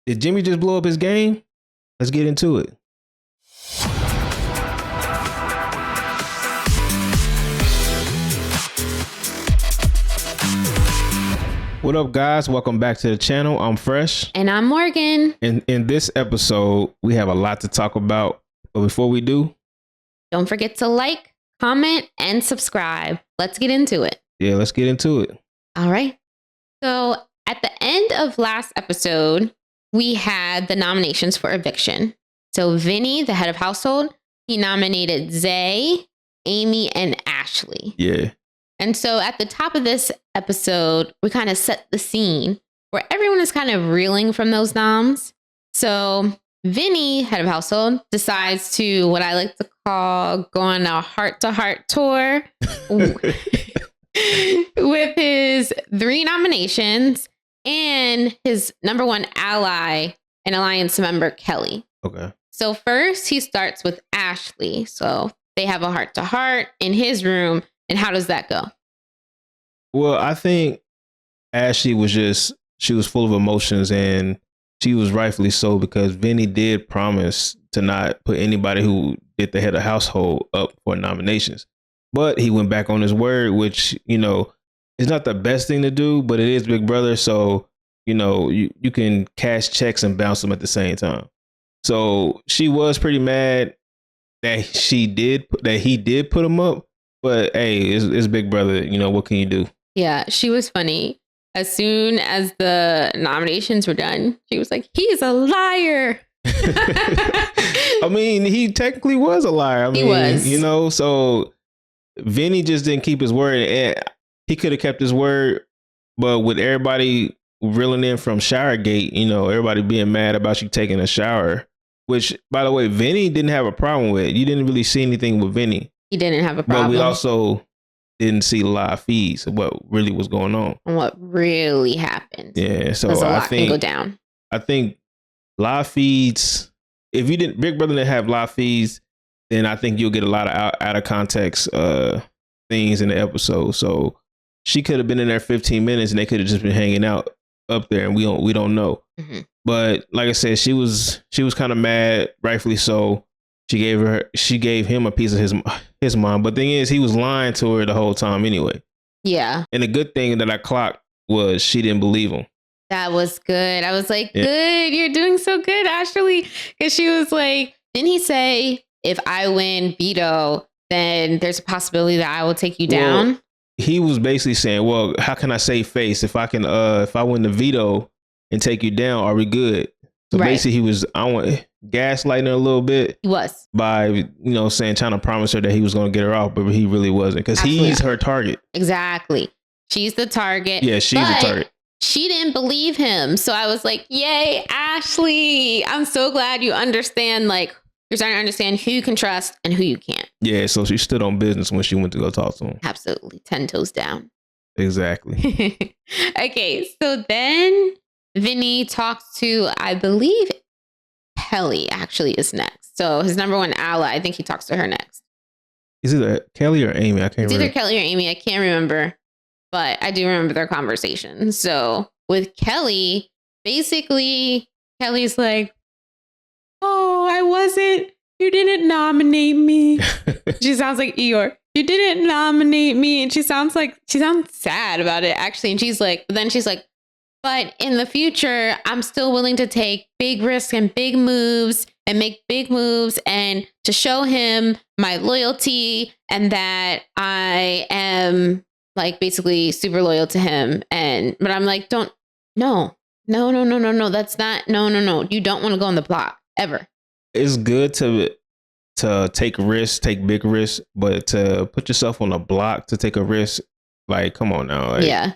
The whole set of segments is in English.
Did Jimmy just blow up his game? Let's get into it. What up, guys? Welcome back to the channel. I'm Fresh. And I'm Morgan. And in this episode, we have a lot to talk about. But before we do, don't forget to like, comment, and subscribe. Let's get into it. Yeah, let's get into it. All right. So at the end of last episode, we had the nominations for eviction. So Vinny, the head of household, he nominated Zay, Amy, and Ashley. Yeah. And so at the top of this episode, we kind of set the scene where everyone is kind of reeling from those noms. So Vinny, head of household, decides to, what I like to call, go on a heart-to-heart tour with his 3 nominations and his number 1 ally and alliance member, Kelly. Okay. So first, he starts with Ashley. So they have a heart-to-heart in his room. And how does that go? Well, I think Ashley she was full of emotions, and she was rightfully so, because Vinny did promise to not put anybody who did the head of household up for nominations. But he went back on his word, which, you know, is not the best thing to do, but it is Big Brother. So, you know, you can cash checks and bounce them at the same time. So she was pretty mad that he did put him up. But hey, it's Big Brother. You know, what can you do? Yeah, she was funny. As soon as the nominations were done, she was like, he's a liar. I mean, he technically was a liar. I mean, he was. You know, so Vinny just didn't keep his word. And he could have kept his word. But with everybody reeling in from Showergate, you know, everybody being mad about you taking a shower, which, by the way, Vinny didn't have a problem with. You didn't really see anything with Vinny. He didn't have a problem. But we also didn't see live feeds of what really was going on. And what really happened. Yeah, so a lot can go down. I think live feeds, if you didn't, Big Brother didn't have live feeds, then I think you'll get a lot of out of context things in the episode. So she could have been in there 15 minutes and they could have just been hanging out up there, and we don't know. Mm-hmm. But like I said, she was kind of mad, rightfully so. She gave him a piece of his mind. But the thing is, he was lying to her the whole time anyway. Yeah. And the good thing that I clocked was she didn't believe him. That was good. I was like, good. You're doing so good, Ashley. Because she was like, didn't he say, if I win veto, then there's a possibility that I will take you down? Well, he was basically saying, well, how can I save face if I win the veto and take you down? Are we good? So basically, he was gaslighting her a little bit. He was. By, you know, trying to promise her that he was going to get her off, but he really wasn't, because he's her target. Exactly. She's the target. Yeah, she's the target. She didn't believe him. So I was like, yay, Ashley. I'm so glad you understand, like, you're starting to understand who you can trust and who you can't. Yeah, so she stood on business when she went to go talk to him. Absolutely. 10 toes down. Exactly. Okay, so then Vinny talks to, I believe, Kelly actually is next. So his number 1 ally, I think he talks to her next. Is it Kelly or Amy? I can't remember. It's either Kelly or Amy. I can't remember. But I do remember their conversation. So with Kelly, basically, Kelly's like, you didn't nominate me. She sounds like Eeyore. You didn't nominate me. And she sounds sad about it, actually. And she's like, but in the future, I'm still willing to take big risks and big moves and make big moves, and to show him my loyalty and that I am, like, basically super loyal to him. But I'm like, no, that's not, no. You don't want to go on the block ever. It's good to take risks, take big risks, but to put yourself on a block to take a risk, like, come on now. Like, yeah.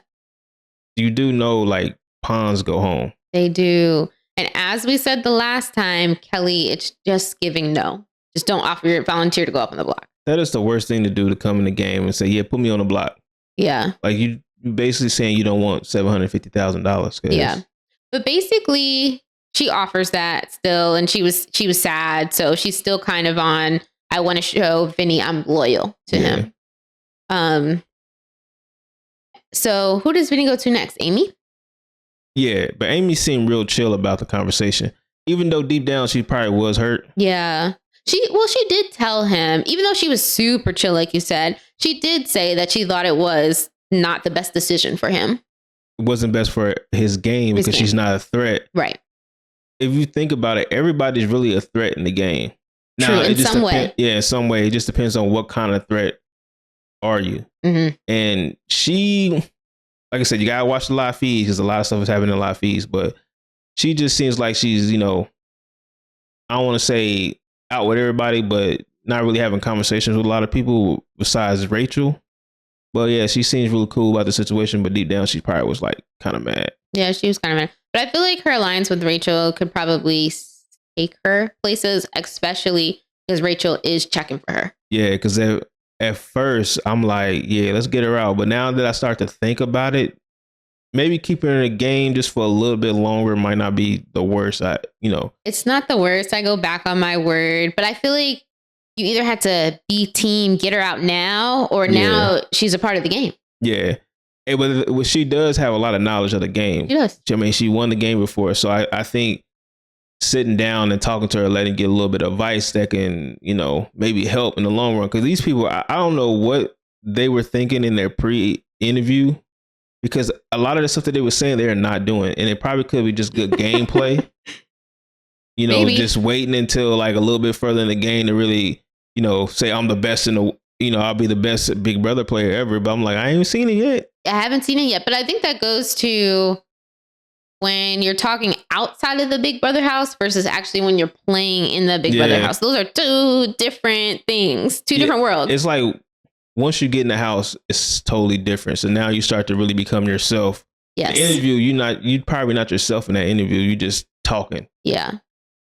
You do know, like, pawns go home. They do. And as we said the last time, Kelly, it's just giving no. Just don't volunteer to go up on the block. That is the worst thing to do, to come in the game and say, yeah, put me on the block. Yeah. Like, you basically saying you don't want $750,000. Yeah. But basically, she offers that still, and she was sad. So she's still kind of on, I want to show Vinny I'm loyal to him. So who does Vinny go to next? Amy? Yeah, but Amy seemed real chill about the conversation, even though deep down she probably was hurt. Yeah. She did tell him, even though she was super chill, like you said, she did say that she thought it was not the best decision for him. It wasn't best for his game because she's not a threat. Right. If you think about it, everybody's really a threat in the game. True, Now, in some way. Yeah, in some way. It just depends on what kind of threat are you. Mm-hmm. And she, like I said, you gotta watch the live feeds because a lot of stuff is happening in live feeds. But she just seems like she's, I don't want to say out with everybody, but not really having conversations with a lot of people besides Rachel. But yeah, she seems really cool about the situation, but deep down she probably was like kind of mad. Yeah, she was kind of mad. But I feel like her alliance with Rachel could probably take her places, especially because Rachel is checking for her. Yeah, because at first I'm like, yeah, let's get her out. But now that I start to think about it, maybe keeping her in the game just for a little bit longer might not be the worst. It's not the worst. I go back on my word, but I feel like you either had to be team get her out now, or now she's a part of the game. Yeah. But she does have a lot of knowledge of the game. She does. I mean, she won the game before. So I think sitting down and talking to her, letting get a little bit of advice that can, maybe help in the long run. Because these people, I don't know what they were thinking in their pre-interview, because a lot of the stuff that they were saying, they're not doing. And it probably could be just good gameplay. Maybe. Just waiting until like a little bit further in the game to really, say I'm the best in the, I'll be the best Big Brother player ever. But I'm like, I ain't seen it yet. I haven't seen it yet. But I think that goes to when you're talking outside of the Big Brother house versus actually when you're playing in the Big Brother house. Those are two different things, two different worlds. It's like once you get in the house, it's totally different. So now you start to really become yourself. Yes. The interview, you're probably not yourself in that interview. You're just talking. Yeah.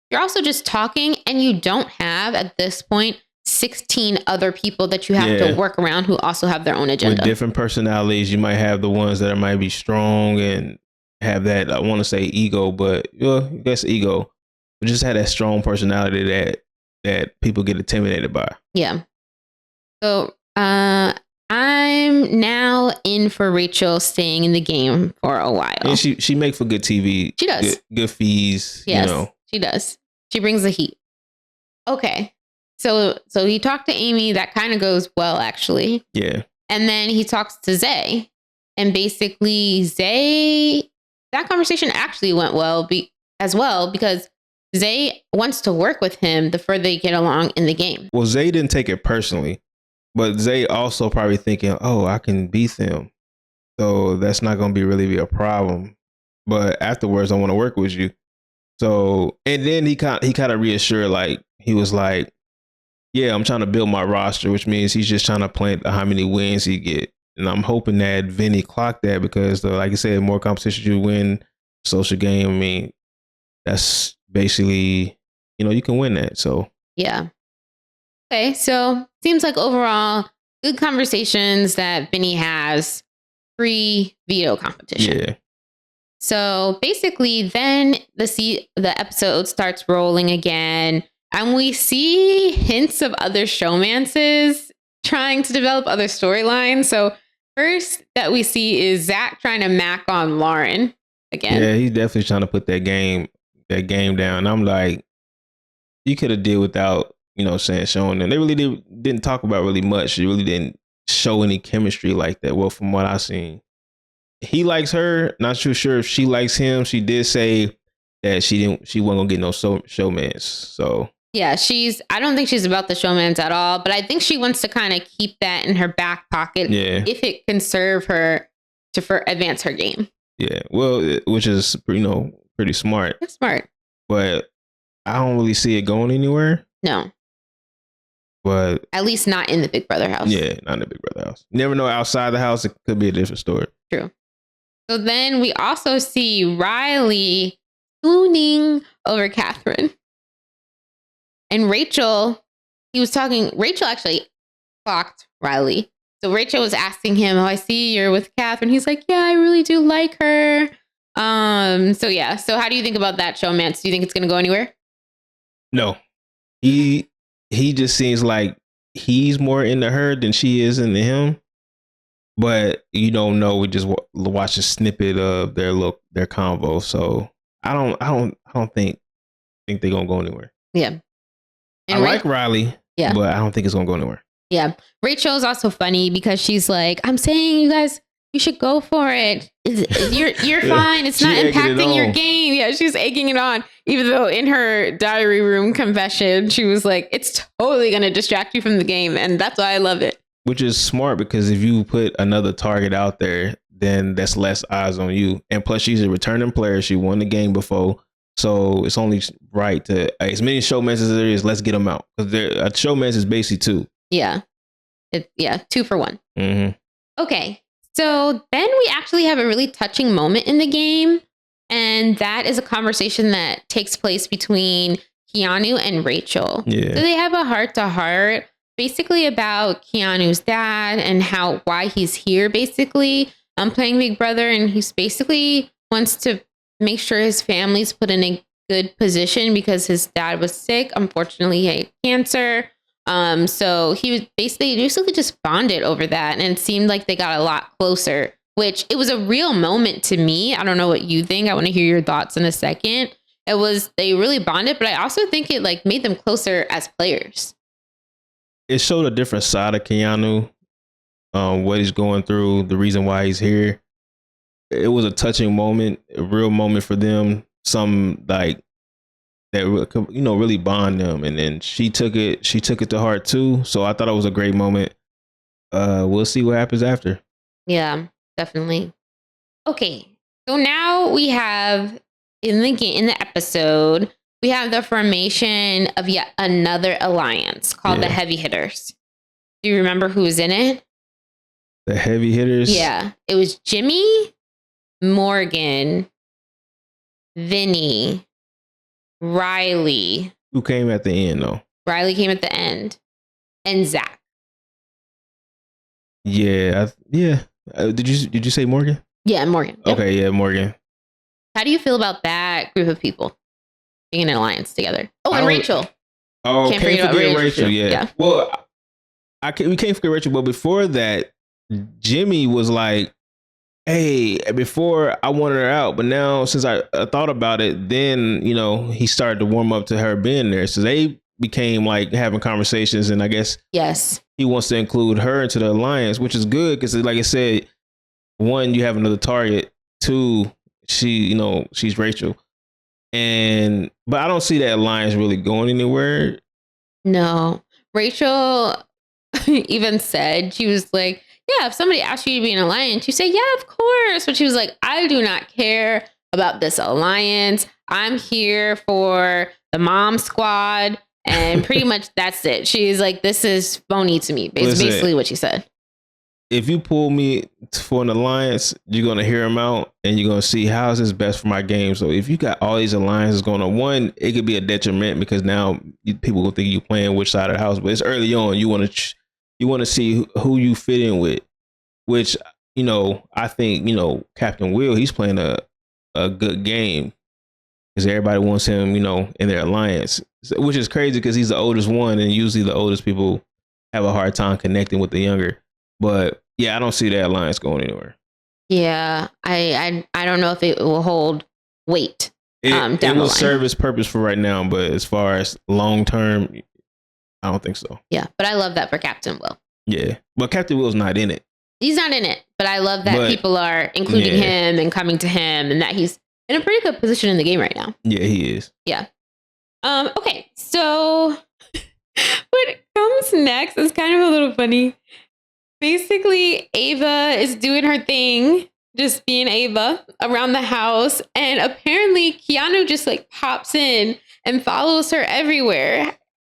You're also just talking, and you don't have at this point 16 other people that you have to work around who also have their own agenda. With different personalities, you might have the ones that might be strong and have that, I want to say ego, but I guess ego. But just have that strong personality that people get intimidated by. Yeah. So I'm now in for Rachel staying in the game for a while. And she make for good TV. She does. Good fees. Yes, she does. She brings the heat. Okay. So he talked to Amy. That kind of goes well, actually. Yeah. And then he talks to Zay. And basically, Zay, that conversation actually went well as well, because Zay wants to work with him the further they get along in the game. Well, Zay didn't take it personally, but Zay also probably thinking, oh, I can beat them, so that's not going to really be a problem. But afterwards, I want to work with you. So, and then he kind of reassured, like, he was like, yeah, I'm trying to build my roster, which means he's just trying to plan how many wins he get. And I'm hoping that Vinny clocked that, because like I said, more competition you win, social game. I mean, that's basically, you can win that. So yeah. Okay, so seems like overall good conversations that Vinny has pre-veto competition. Yeah. So basically, then the episode starts rolling again, and we see hints of other showmances trying to develop other storylines. So first that we see is Zach trying to mac on Lauren again. Yeah, he's definitely trying to put that game down. I'm like, you could have did without, showing them. They really didn't talk about really much. They really didn't show any chemistry like that. Well, from what I've seen, he likes her. Not too sure if she likes him. She did say that she wasn't gonna get no showmans. So yeah, I don't think she's about the showmans at all, but I think she wants to kind of keep that in her back pocket. Yeah. If it can serve her to advance her game. Yeah. Well, which is, pretty smart. It's smart. But I don't really see it going anywhere. No. But at least not in the Big Brother house. Yeah, not in the Big Brother house. You never know, outside the house, it could be a different story. True. So then we also see Riley swooning over Catherine. And Rachel actually clocked Riley. So Rachel was asking him, oh, I see you're with Catherine. He's like, yeah, I really do like her. So yeah. So how do you think about that showmance? Do you think it's going to go anywhere? No. He just seems like he's more into her than she is into him. but you don't know. We just watch a snippet of their convo. So I don't think they're gonna go anywhere. Yeah. And I like Riley, yeah, but I don't think it's gonna go anywhere. Yeah. Rachel is also funny because she's like, I'm saying you guys, you should go for it. You're fine. It's not impacting your game. Yeah, she's egging it on. Even though in her diary room confession, she was like, it's totally going to distract you from the game. And that's why I love it. Which is smart because if you put another target out there, then that's less eyes on you. And plus, she's a returning player. She won the game before. So it's only right to, as many showmances as there is, let's get them out. Because a showmance is basically two. Yeah. 2 for 1. Mm-hmm. Okay. So then we actually have a really touching moment in the game. And that is a conversation that takes place between Keanu and Rachel. Yeah. So they have a heart-to-heart basically about Keanu's dad and why he's here, basically. Playing Big Brother. And he's basically wants to make sure his family's put in a good position because his dad was sick. Unfortunately, he had cancer. So he was basically just bonded over that, and it seemed like they got a lot closer, which it was a real moment to me. I don't know what you think. I want to hear your thoughts in a second. They really bonded, but I also think it like made them closer as players. It showed a different side of Keanu, what he's going through, the reason why he's here. It was a touching moment, a real moment for them. Some like that, really bond them. And then she took it to heart too. So I thought it was a great moment. We'll see what happens after. Yeah, definitely. Okay. So now we have in the episode, we have the formation of yet another alliance called the Heavy Hitters. Do you remember who was in it? The Heavy Hitters? Yeah. It was Jimmy, Morgan, Vinny, Riley. Who came at the end though? Riley came at the end. And Zach. Yeah. Did you say Morgan? Yeah, Morgan. Yep. Okay, yeah, Morgan. How do you feel about that group of people being in an alliance together? Oh, and Rachel. Oh, can't forget Rachel. Yeah. Well, we can't forget Rachel, but before that, Jimmy was like, hey, before I wanted her out, but now since I thought about it, then, he started to warm up to her being there. So they became like having conversations, and I guess he wants to include her into the alliance, which is good because like I said, 1, you have another target. 2, she's Rachel. But I don't see that alliance really going anywhere. No. Rachel even said, she was like, yeah, if somebody asked you to be in an alliance, you say, yeah, of course. But she was like, I do not care about this alliance. I'm here for the mom squad. And pretty much that's it. She's like, this is phony to me. Basically what she said. If you pull me for an alliance, you're going to hear them out and you're going to see how is this best for my game. So if you got all these alliances going on, 1, it could be a detriment because now people will think you playing which side of the house. But it's early on. You want to see who you fit in with, which, I think, Captain Will, he's playing a good game because everybody wants him, in their alliance, which is crazy because he's the oldest one. And usually the oldest people have a hard time connecting with the younger. But yeah, I don't see that alliance going anywhere. Yeah, I don't know if it will hold weight. It will serve its purpose for right now, but as far as long term, I don't think so. Yeah, but I love that for Captain Will. Yeah, but Captain Will's not in it. He's not in it, but I love that people are including him and coming to him, and that he's in a pretty good position in the game right now. Yeah, he is. Yeah. Okay, so what comes next is kind of a little funny. Basically, Ava is doing her thing, just being Ava around the house. And apparently Keanu just like pops in and follows her everywhere.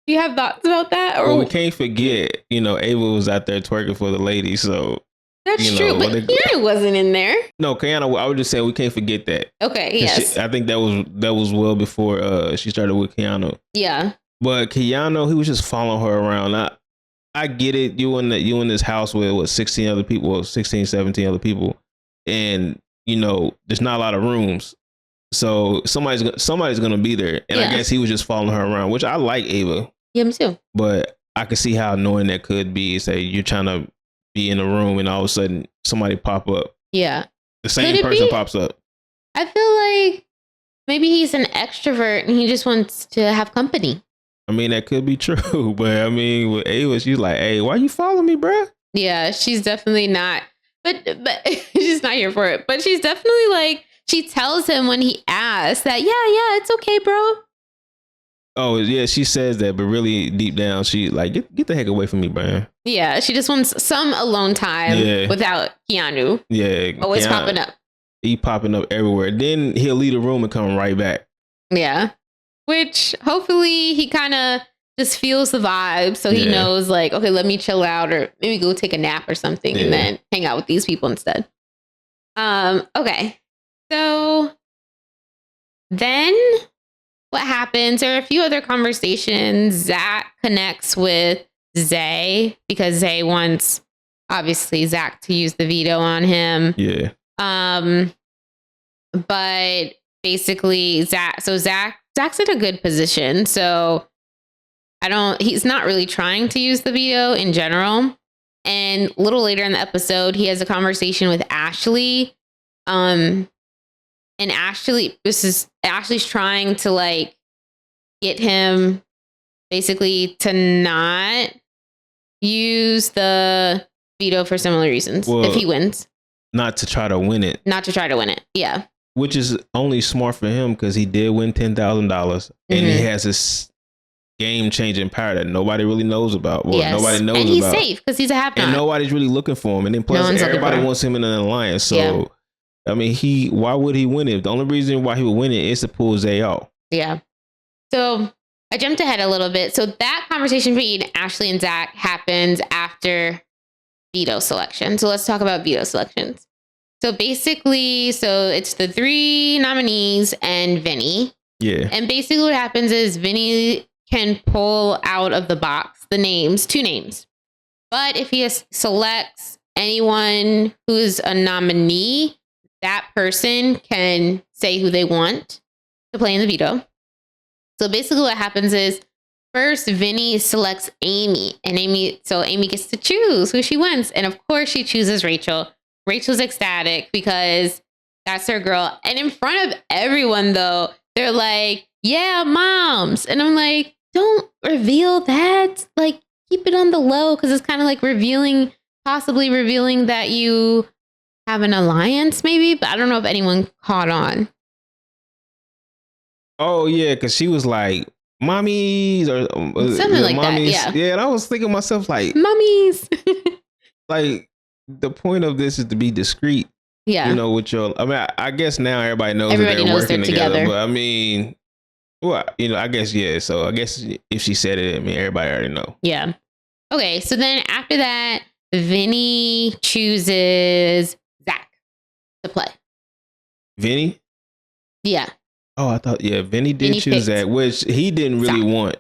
Do you have thoughts about that? Well, we can't forget, Ava was out there twerking for the ladies. So that's true, but Keanu wasn't in there. No, Keanu, I would just say we can't forget that. Okay, yes. I think that was well before she started with Keanu. Yeah. But Keanu, he was just following her around. I get it. You in this house with 16 other people, 16, 17 other people. And, there's not a lot of rooms. So somebody's going to be there. And I guess he was just following her around, which I like Ava. Yeah, me too. But I could see how annoying that could be. Say you're trying to be in a room and all of a sudden somebody pop up. Yeah. The same person pops up. I feel like maybe he's an extrovert and he just wants to have company. I mean, that could be true, but I mean, with Ava, she's like, "Hey, why you following me, bruh?" Yeah, she's definitely not. But she's not here for it. But she's definitely like, she tells him when he asks that, yeah, it's okay, bro. Oh yeah, she says that, but really deep down, she like, get the heck away from me, Brian. Yeah, she just wants some alone time without Keanu. Yeah, always popping up. He popping up everywhere. Then he'll leave the room and come right back. Yeah. Which hopefully he kind of just feels the vibe. So he knows like, okay, let me chill out or maybe go take a nap or something and then hang out with these people instead. Okay. So then what happens? There are a few other conversations. Zach connects with Zay because Zay wants obviously Zach to use the veto on him. Yeah. But basically Zach's in a good position. So he's not really trying to use the veto in general. And a little later in the episode, he has a conversation with Ashley. And Ashley's trying to like get him basically to not use the veto for similar reasons if he wins. Not to try to win it. Yeah. Which is only smart for him because he did win $10,000 and he has this game-changing power that nobody really knows about. Well, nobody knows about. And he's safe because he's a have-not. And nobody's really looking for him. And then plus everybody wants him in an alliance. So, I mean, why would he win it? The only reason why he would win it is to pull Zay out. Yeah. So I jumped ahead a little bit. So that conversation between Ashley and Zach happens after veto selection. So let's talk about veto selections. So basically, it's the 3 nominees and Vinny. Yeah. And basically what happens is Vinny can pull out of the box the names, 2 names. But if he selects anyone who's a nominee, that person can say who they want to play in the veto. So basically what happens is first Vinny selects Amy and Amy gets to choose who she wants. And of course she chooses Rachel. Rachel's ecstatic because that's her girl. And in front of everyone though, they're like, yeah, moms. And I'm like, don't reveal that. Like keep it on the low because it's kind of like possibly revealing that you have an alliance maybe, but I don't know if anyone caught on. Oh yeah, because she was like, mommies or something like mommies. That. Yeah, and I was thinking to myself like, mummies. Like the point of this is to be discreet. Yeah. You know, with your, I mean, I guess now everybody knows that they're working together. But I mean, well, you know, I guess, yeah. So I guess if she said it, I mean, everybody already know. Yeah. Okay. So then after that, Vinny chooses Zach to play. Vinny? Yeah. Oh, I thought, Vinny did choose Zach, which he didn't really want.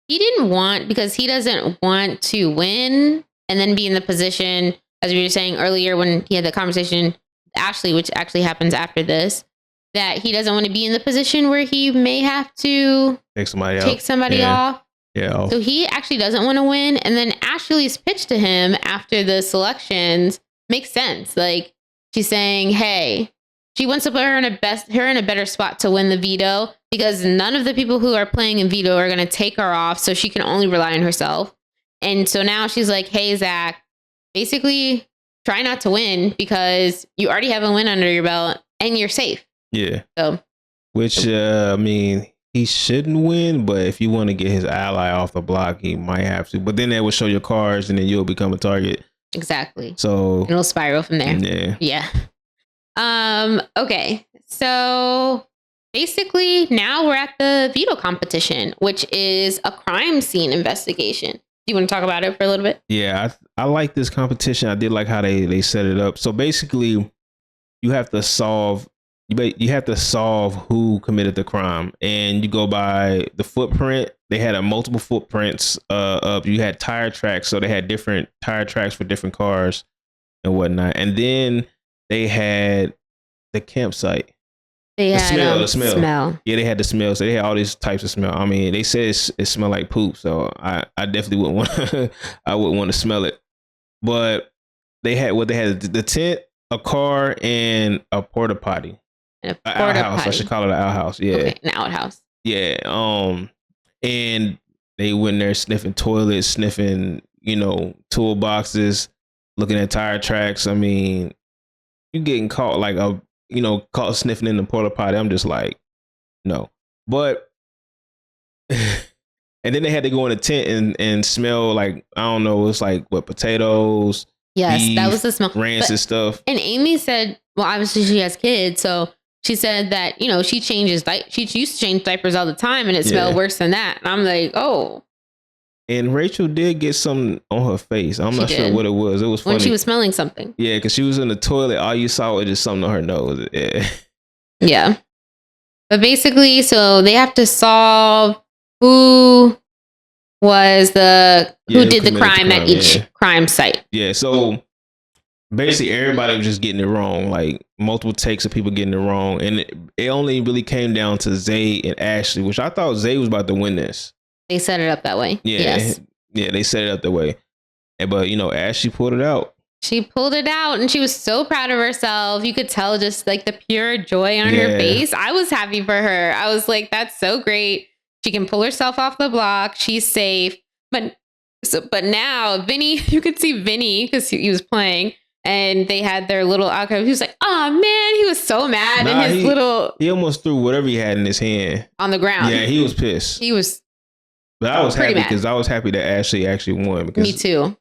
He didn't want because he doesn't want to win and then be in the position, as we were saying earlier when he had the conversation with Ashley, which actually happens after this, that he doesn't want to be in the position where he may have to take somebody off. Yeah. So he actually doesn't want to win. And then Ashley's pitch to him after the selections makes sense. Like she's saying, hey, she wants to put her in a better spot to win the veto because none of the people who are playing in veto are going to take her off. So she can only rely on herself. And so now she's like, hey, Zach, basically try not to win because you already have a win under your belt and you're safe. Yeah. So, which, I mean, he shouldn't win, but if you want to get his ally off the block, he might have to. But then that will show your cards and then you'll become a target. Exactly. So it'll spiral from there. Yeah. Okay. So basically now we're at the veto competition, which is a crime scene investigation. Do you want to talk about it for a little bit? Yeah, I like this competition. I did like how they set it up. So basically you have to solve who committed the crime, and you go by the footprint. They had multiple footprints up. You had tire tracks, so they had different tire tracks for different cars and whatnot. And then they had the campsite. The smell. Yeah, they had the smell. So they had all these types of smell. I mean, they said it smelled like poop. So I definitely wouldn't want I wouldn't want to smell it. But they had the tent, a car, and a porta potty. And a An porta outhouse. potty. I should call it an outhouse. Yeah. Okay, an outhouse. Yeah. And they went there sniffing toilets, sniffing, toolboxes, looking at tire tracks. I mean, you getting caught like caught sniffing in the porta potty. I'm just like, no. But and then they had to go in a tent and smell like, I don't know, it's like what, potatoes. Yes, beef, that was the smell. Rancid stuff. And Amy said, well, obviously she has kids, so she said that, she changes, she used to change diapers all the time and it smelled worse than that. And I'm like, oh. And Rachel did get something on her face. I'm not sure what it was. It was funny. When she was smelling something. Yeah, because she was in the toilet. All you saw was just something on her nose. Yeah. Yeah. But basically, so they have to solve who did the crime at each crime site. Yeah, so basically everybody was just getting it wrong. Like multiple takes of people getting it wrong. And it only really came down to Zay and Ashley, which I thought Zay was about to win this. They set it up that way. Yeah. Yes. Yeah, they set it up that way. But, Ashley pulled it out. She pulled it out and she was so proud of herself. You could tell just like the pure joy on her face. I was happy for her. I was like, that's so great. She can pull herself off the block. She's safe. But now Vinny, you could see Vinny because he was playing and they had their little alcove. He was like, oh man, he was so mad. He almost threw whatever he had in his hand on the ground. Yeah, he was pissed. He was. But I was happy because I was happy that Ashley actually won. Because, me too.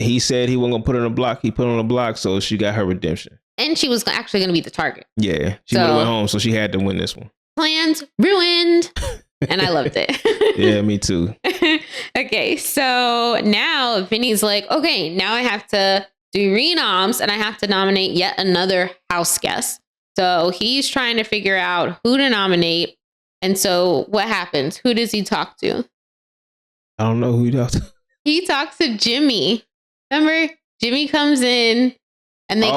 He said he wasn't going to put her on the block. He put her on the block, so she got her redemption. And she was actually going to be the target. Yeah, she would have went home, so she had to win this one. Plans ruined. And I loved it. Yeah, me too. Okay, so now Vinny's like, okay, now I have to do renoms and I have to nominate yet another house guest. So he's trying to figure out who to nominate. And so what happens? Who does he talk to? I don't know who he talks to. He talks to Jimmy. Remember, Jimmy comes in and they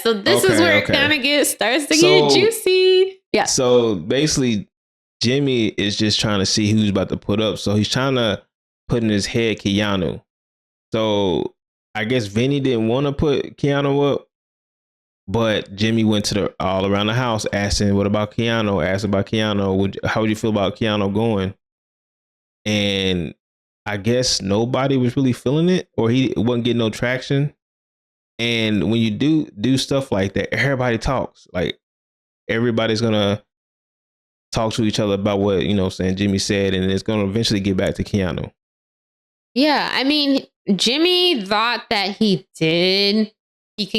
so this is where it kind of starts to get juicy. Yeah. So basically, Jimmy is just trying to see who's about to put up. So he's trying to put in his head Keanu. So I guess Vinny didn't want to put Keanu up. But Jimmy went to all around the house asking, what about Keanu? Asked about Keanu. How would you feel about Keanu going? And I guess nobody was really feeling it, or he wasn't getting no traction. And when you do stuff like that, everybody talks. Like everybody's gonna talk to each other about what Jimmy said, and it's gonna eventually get back to Keanu. Yeah, I mean, Jimmy thought that he can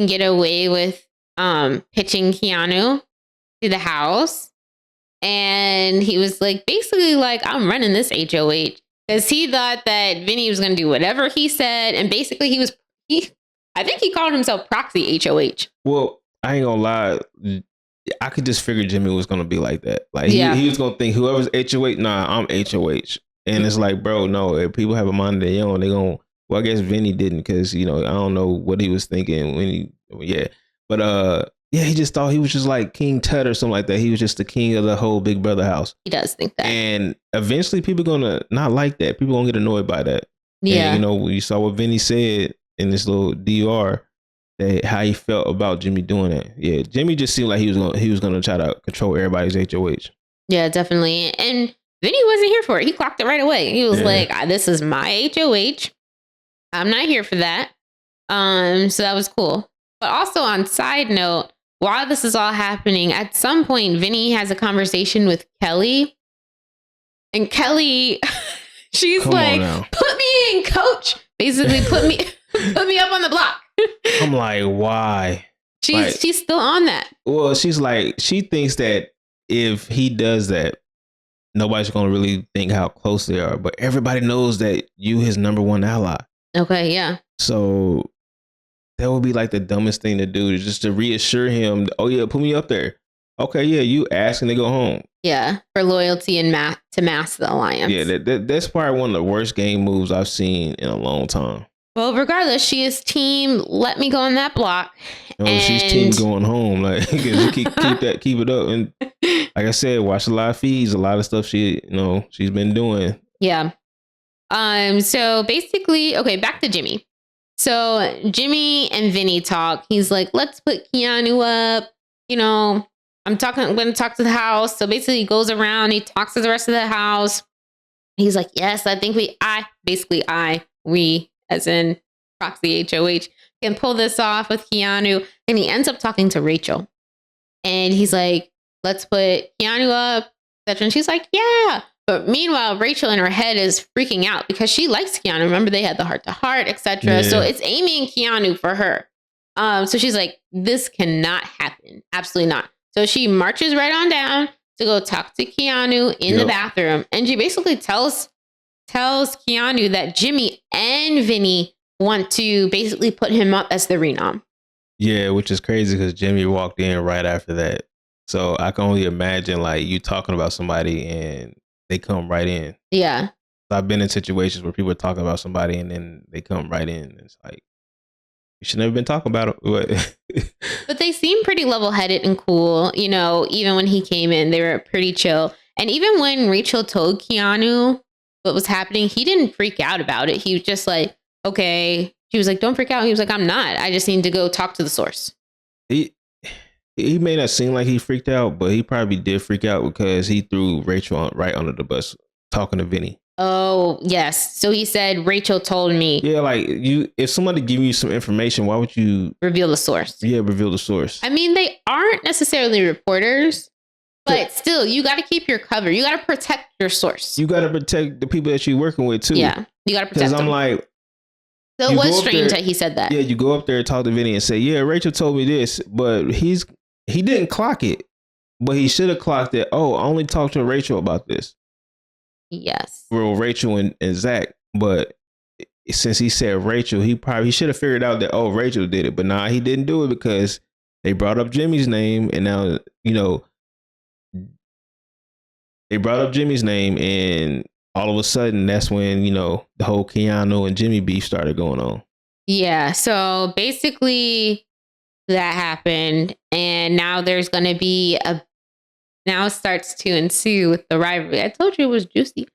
get away with pitching Keanu to the house, and he was like basically like, I'm running this HOH, because he thought that Vinny was going to do whatever he said, and basically I think he called himself proxy HOH. Well, I ain't gonna lie, I could just figure Jimmy was gonna be like that. Like he was gonna think whoever's HOH, nah, I'm HOH, and it's like, bro, no, if people have a mind of their own, they gonna. Well, I guess Vinny didn't, because I don't know what he was thinking when but he just thought he was just like King Tut or something like that. He was just the king of the whole Big Brother house. He does think that, and eventually people gonna not like that. People gonna get annoyed by that. Yeah, and, we saw what Vinny said in this little DR, that how he felt about Jimmy doing it. Yeah, Jimmy just seemed like he was gonna try to control everybody's HOH. Yeah, definitely. And Vinny wasn't here for it. He clocked it right away. He was like, "This is my HOH. I'm not here for that." So that was cool. But also on side note, while this is all happening, at some point, Vinny has a conversation with Kelly, and Kelly, she's like, "Put me in, coach." Basically, put me up on the block. I'm like, why? She's still on that. Well, she's like, she thinks that if he does that, nobody's gonna really think how close they are. But everybody knows that you his number one ally. Okay, yeah. So that would be like the dumbest thing to do, is just to reassure him, oh yeah, put me up there. Okay, yeah, you ask and they go home. Yeah, for loyalty and to mask the alliance. Yeah, that's probably one of the worst game moves I've seen in a long time. Well, regardless, she is team let me go on that block. She's team going home. Like, keep it up. And like I said, watch a lot of feeds, a lot of stuff she's been doing. Yeah. So basically, okay, back to Jimmy. So Jimmy and Vinny talk. He's like, let's put Keanu up. I'm going to talk to the house. So basically he goes around, he talks to the rest of the house. He's like, yes, I think we, as in Proxy HOH, can pull this off with Keanu. And he ends up talking to Rachel. And he's like, let's put Keanu up. And she's like, yeah. But meanwhile, Rachel in her head is freaking out because she likes Keanu. Remember, they had the heart-to-heart, etc. Yeah. So it's Amy and Keanu for her. So she's like, this cannot happen. Absolutely not. So she marches right on down to go talk to Keanu in the bathroom. And she basically tells Keanu that Jimmy and Vinny want to basically put him up as the renom. Yeah, which is crazy because Jimmy walked in right after that. So I can only imagine like you talking about somebody and they come right in. Yeah. I've been in situations where people are talking about somebody and then they come right in. It's like, you should never been talking about it. But they seem pretty level-headed and cool. Even when he came in, they were pretty chill. And even when Rachel told Keanu what was happening, he didn't freak out about it. He was just like, okay. She was like, don't freak out. He was like, I'm not. I just need to go talk to the source. He may not seem like he freaked out, but he probably did freak out because he threw Rachel right under the bus talking to Vinny. Oh, yes. So he said, Rachel told me. Yeah, like if somebody give you some information, why would you reveal the source? Yeah, reveal the source. I mean, they aren't necessarily reporters, but still, you got to keep your cover. You got to protect your source. You got to protect the people that you're working with, too. Yeah, you got to protect them. Because I'm like... So it was strange that he said that. Yeah, you go up there and talk to Vinny and say, yeah, Rachel told me this, but he didn't clock it. But he should have clocked it. Oh, I only talked to Rachel about this. Yes. Well, Rachel and Zach. But since he said Rachel, he should have figured out that, oh, Rachel did it. But nah, he didn't do it because they brought up Jimmy's name. And now, they brought up Jimmy's name. And all of a sudden, that's when, the whole Keanu and Jimmy beef started going on. Yeah. So basically that happened. And now there's going to be now starts to ensue with the rivalry. I told you it was juicy.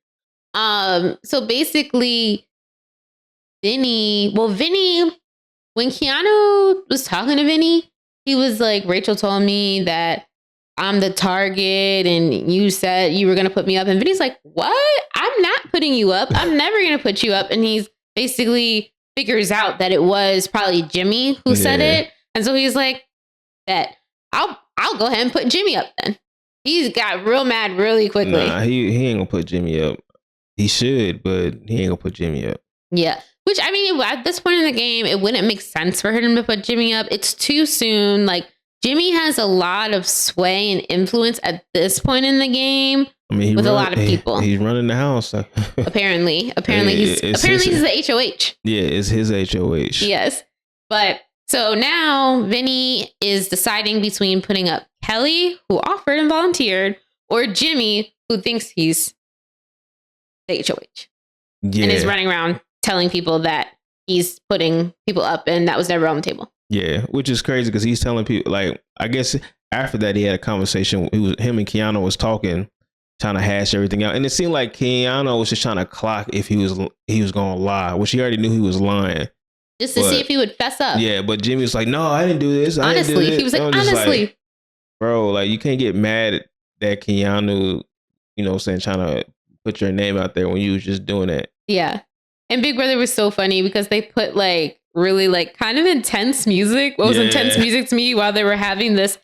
So basically, Vinny, when Keanu was talking to Vinny, he was like, Rachel told me that I'm the target and you said you were going to put me up. And Vinny's like, what? I'm not putting you up. I'm never going to put you up. And he's basically figures out that it was probably Jimmy who said it. And so he's like, that I'll go ahead and put Jimmy up then. He's got real mad really quickly. Nah, he ain't gonna put Jimmy up. He should, but he ain't gonna put Jimmy up. Yeah. Which, I mean, at this point in the game, it wouldn't make sense for him to put Jimmy up. It's too soon. Like, Jimmy has a lot of sway and influence at this point in the game. I mean, with a lot of people. He's running the house. Apparently he's the HOH. Yeah, it's his HOH. Yes. But so now Vinny is deciding between putting up Kelly, who offered and volunteered, or Jimmy, who thinks he's the HOH. Yeah. And is running around telling people that he's putting people up and that was never on the table. Yeah, which is crazy because he's telling people, like, I guess after that he had a conversation. Him and Keanu was talking, trying to hash everything out, and it seemed like Keanu was just trying to clock if he was going to lie, which he already knew he was lying, just to see if he would fess up. Yeah, but Jimmy was like, "No, I didn't do this. Honestly, he was like, honestly, like, bro, like you can't get mad that Keanu, saying trying to put your name out there when you was just doing that." Yeah, and Big Brother was so funny because they put like really like kind of intense music. What was intense music to me while they were having this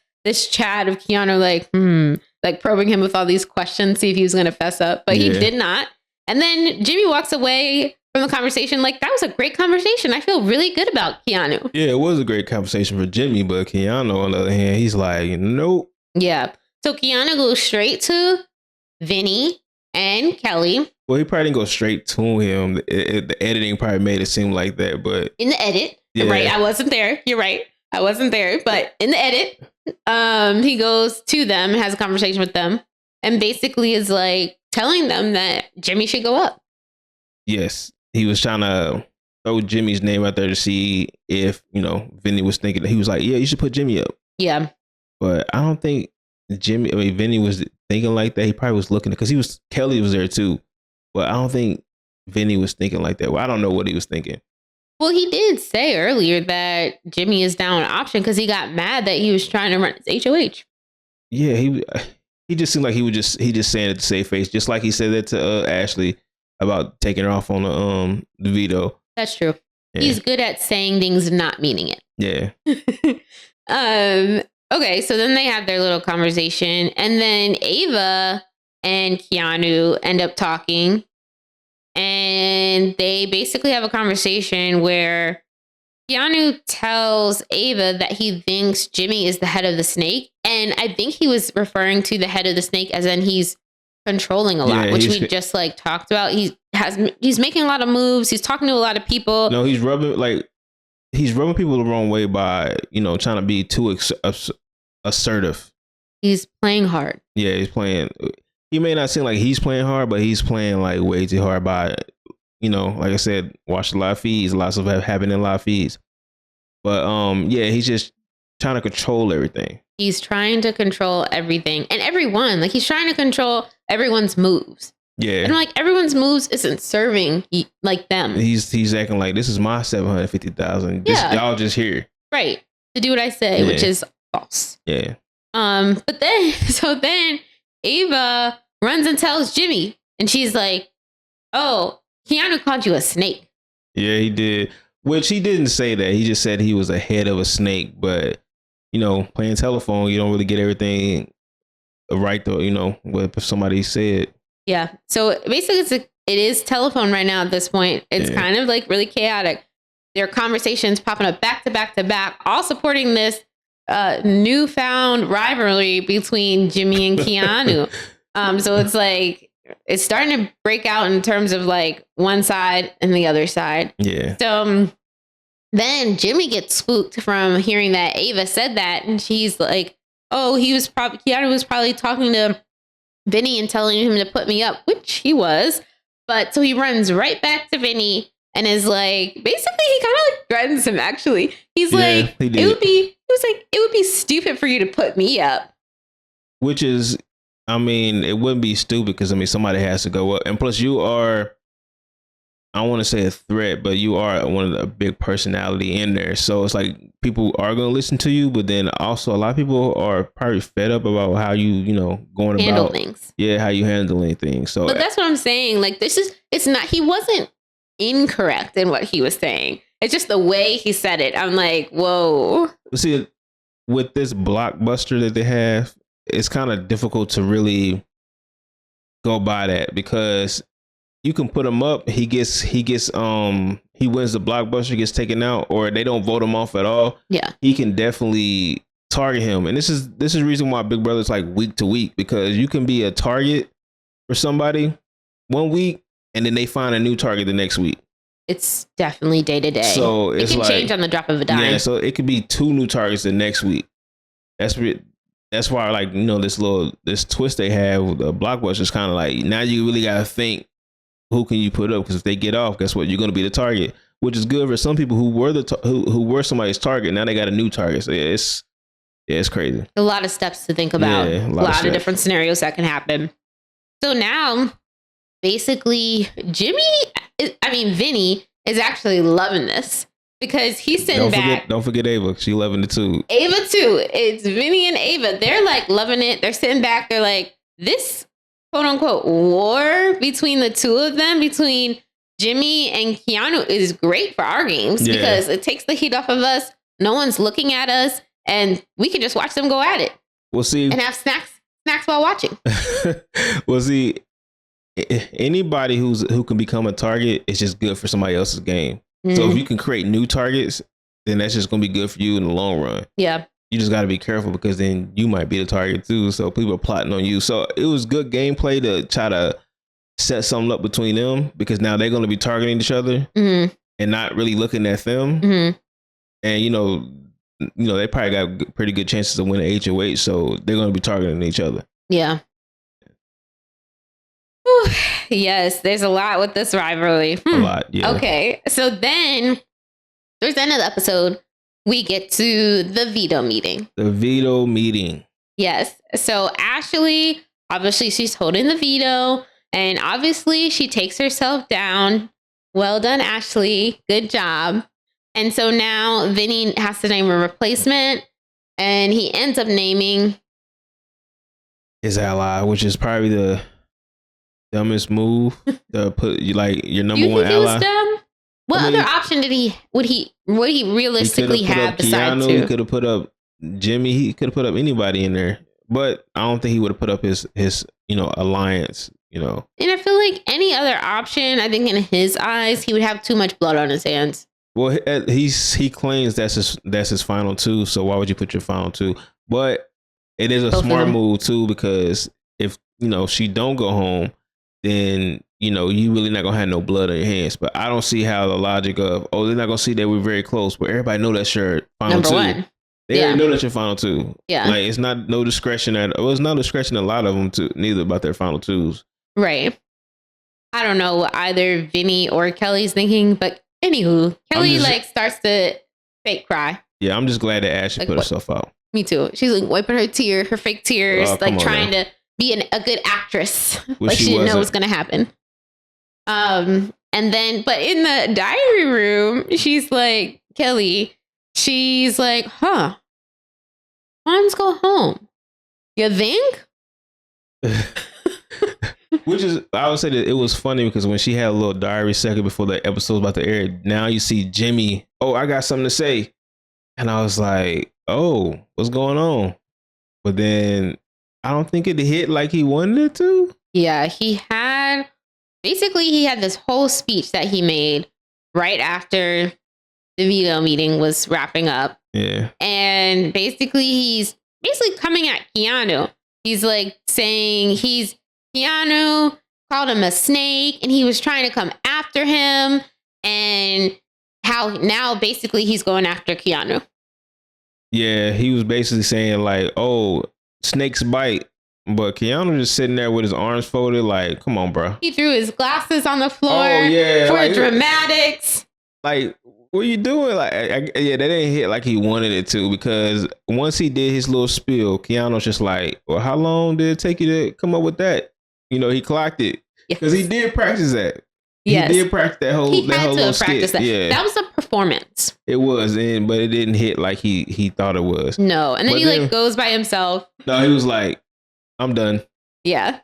chat of Keanu like probing him with all these questions, see if he was going to fess up, but he did not. And then Jimmy walks away from the conversation like, that was a great conversation. I feel really good about Keanu. Yeah, it was a great conversation for Jimmy, but Keanu, on the other hand, he's like, nope. Yeah. So Keanu goes straight to Vinny and Kelly. Well, he probably didn't go straight to him. The editing probably made it seem like that, but in the edit, right? I wasn't there. You're right. I wasn't there, but in the edit, he goes to them, has a conversation with them, and basically is like telling them that Jimmy should go up. Yes, he was trying to throw Jimmy's name out there to see if Vinny was thinking. He was like, "Yeah, you should put Jimmy up." Yeah, but I don't think Vinny was thinking like that. He probably was looking because Kelly was there too, but I don't think Vinny was thinking like that. Well, I don't know what he was thinking. Well, he did say earlier that Jimmy is down an option because he got mad that he was trying to run his HOH. Yeah, he just seemed like he just saying it to save face, just like he said that to Ashley about taking her off on the veto. That's true. Yeah. He's good at saying things, not meaning it. Yeah. Okay, so then they have their little conversation, and then Ava and Keanu end up talking, and they basically have a conversation where Keanu tells Ava that he thinks Jimmy is the head of the snake, and I think he was referring to the head of the snake as in he's controlling a lot, which we just like talked about. He's making a lot of moves. He's talking to a lot of people. No, he's rubbing people the wrong way by, trying to be too assertive. He's playing hard. Yeah, he's playing. He may not seem like he's playing hard, but he's playing like way too hard by, like I said, watch a lot of feeds. Lots of happening in a lot of feeds. But yeah, he's just trying to control everything. He's trying to control everything and everyone. Like he's trying to control everyone's moves. Yeah. And like everyone's moves isn't serving like them. He's acting like this is my 750,000. Yeah. Y'all just here. Right. To do what I say, which is false. Yeah. But then Ava runs and tells Jimmy, and she's like, "Oh, Keanu called you a snake." Yeah, he did. Which he didn't say that. He just said he was a head of a snake. But playing telephone, you don't really get everything right though. What somebody said. Yeah. So basically, it is telephone right now at this point. It's kind of like really chaotic. There are conversations popping up back to back to back, all supporting this newfound rivalry between Jimmy and Keanu. So it's like it's starting to break out in terms of like one side and the other side. Yeah. So then Jimmy gets spooked from hearing that Ava said that, and she's like, "Oh, Keanu was probably talking to Vinny and telling him to put me up," which he was. But so he runs right back to Vinny and is like, basically, he kind of like threatens him. Actually, he's like, it would be stupid for you to put me up. Which is, it wouldn't be stupid because somebody has to go up, and plus you are, I don't want to say a threat, but you are one of the big personality in there. So it's like people are going to listen to you, but then also a lot of people are probably fed up about how you, going handle about things. Yeah, how you handling things. So, but that's what I'm saying. Like it's not. He wasn't incorrect in what he was saying. It's just the way he said it. I'm like, whoa. See, with this blockbuster that they have, it's kind of difficult to really go by that because you can put him up. He wins the blockbuster, gets taken out, or they don't vote him off at all. Yeah, he can definitely target him, and this is the reason why Big Brother's like week to week, because you can be a target for somebody one week, and then they find a new target the next week. It's definitely day to day. So it can change on the drop of a dime. Yeah, so it could be 2 new targets the next week. That's why, like, this twist they have with the blockbuster is kind of like, now you really got to think, who can you put up? Because if they get off, guess what? You're going to be the target, which is good for some people who were who were somebody's target. Now they got a new target. So it's crazy. A lot of steps to think about. Yeah, a lot of different scenarios that can happen. So now, basically, Vinny is actually loving this because he's sitting back. Don't forget Ava. She loving it too. Ava too. It's Vinny and Ava. They're like loving it. They're sitting back. They're like, this quote unquote war between the two of them, between Jimmy and Keanu, is great for our games because it takes the heat off of us. No one's looking at us, and we can just watch them go at it. We'll see. And have snacks while watching. We'll see. Anybody who can become a target is just good for somebody else's game. Mm-hmm. So if you can create new targets, then that's just going to be good for you in the long run. Yeah. You just got to be careful because then you might be the target too. So people are plotting on you. So it was good gameplay to try to set something up between them, because now they're going to be targeting each other and not really looking at them. Mm-hmm. And, they probably got pretty good chances of winning HOH. So they're going to be targeting each other. Yeah. Whew. Yes, there's a lot with this rivalry. A lot, yeah. Okay, so then towards the end of the episode, we get to the veto meeting. The veto meeting. Yes. So Ashley, obviously she's holding the veto, and obviously she takes herself down. Well done, Ashley. Good job. And so now Vinny has to name a replacement, and he ends up naming his ally, which is probably the dumbest move to put like your number Do you one think ally. it was dumb? What other option would he realistically have besides Keanu, two? he could have put up Jimmy, he could have put up anybody in there. But I don't think he would have put up his alliance, And I feel like any other option, I think in his eyes, he would have too much blood on his hands. Well, he claims that's his final two. So why would you put your final two? But it is a smart move too, because if she don't go home, then you really not gonna have no blood on your hands. But I don't see how the logic of they're not gonna see that we're very close, but everybody know that's your final number two. One. They already know that's your final two. Yeah, like it's not no discretion it's no discretion. A lot of them too, neither about their final twos. Right. I don't know what either Vinny or Kelly's thinking, but anywho, Kelly starts to fake cry. Yeah, I'm just glad that Ashley put herself out. Me too. She's like wiping her fake tears, trying to be a good actress, like she didn't know what was going to happen. And then, but in the diary room, she's like, Kelly, she's like, let's go home. You think? Which is, I would say that it was funny because when she had a little diary second before the episode was about to air, now you see Jimmy, I got something to say. And I was like, what's going on? But then I don't think it hit like he wanted it to. Yeah, he had this whole speech that he made right after the Veto meeting was wrapping up. Yeah. And he's coming at Keanu. He's like saying Keanu called him a snake and he was trying to come after him, and how now basically he's going after Keanu. Yeah, he was basically saying like, snakes bite. But Keanu just sitting there with his arms folded like, come on, bro. He threw his glasses on the floor for dramatics. Like, what are you doing? Like, that didn't hit like he wanted it to, because once he did his little spiel, Keanu's just like, well, how long did it take you to come up with that? He clocked it. Because he did practice that. Yes. He did practice that whole little skit. That. Yeah. That was a performance. It was, but it didn't hit like he thought it was. No. And then he goes by himself. No, he was like, I'm done. Yeah.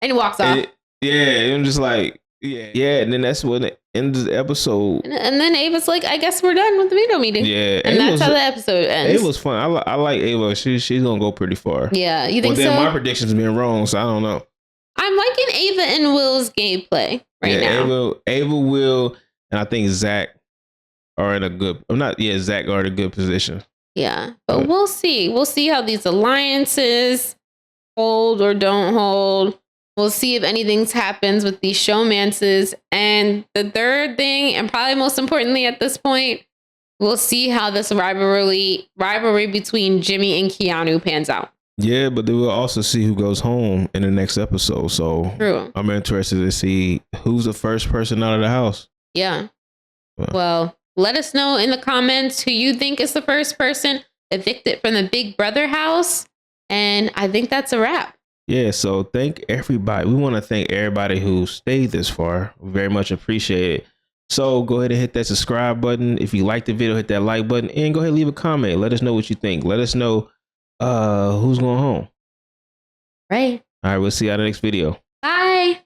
And he walks off. I'm just like, yeah. And then that's when it ends the episode. And then Ava's like, I guess we're done with the Veto meeting. Yeah. And that's how the episode ends. It was fun. I like Ava. She's going to go pretty far. Yeah. You think so? Then my predictions been wrong, so I don't know. I'm liking Ava and Will's gameplay now. Ava, Will, and I think Zach are in a good, Zach are in a good position. Yeah. But we'll see. We'll see how these alliances hold or don't hold. We'll see if anything happens with these showmances. And the third thing, and probably most importantly at this point, we'll see how this rivalry between Jimmy and Keanu pans out. Yeah, but then we'll also see who goes home in the next episode. So true. I'm interested to see who's the first person out of the house. Yeah. Well, let us know in the comments who you think is the first person evicted from the Big Brother house. And I think that's a wrap. Yeah, so thank everybody. We want to thank everybody who stayed this far. Very much appreciate it. So go ahead and hit that subscribe button. If you like the video, hit that like button and go ahead and leave a comment. Let us know what you think. Let us know who's going home. Right. All right, we'll see you on the next video. Bye.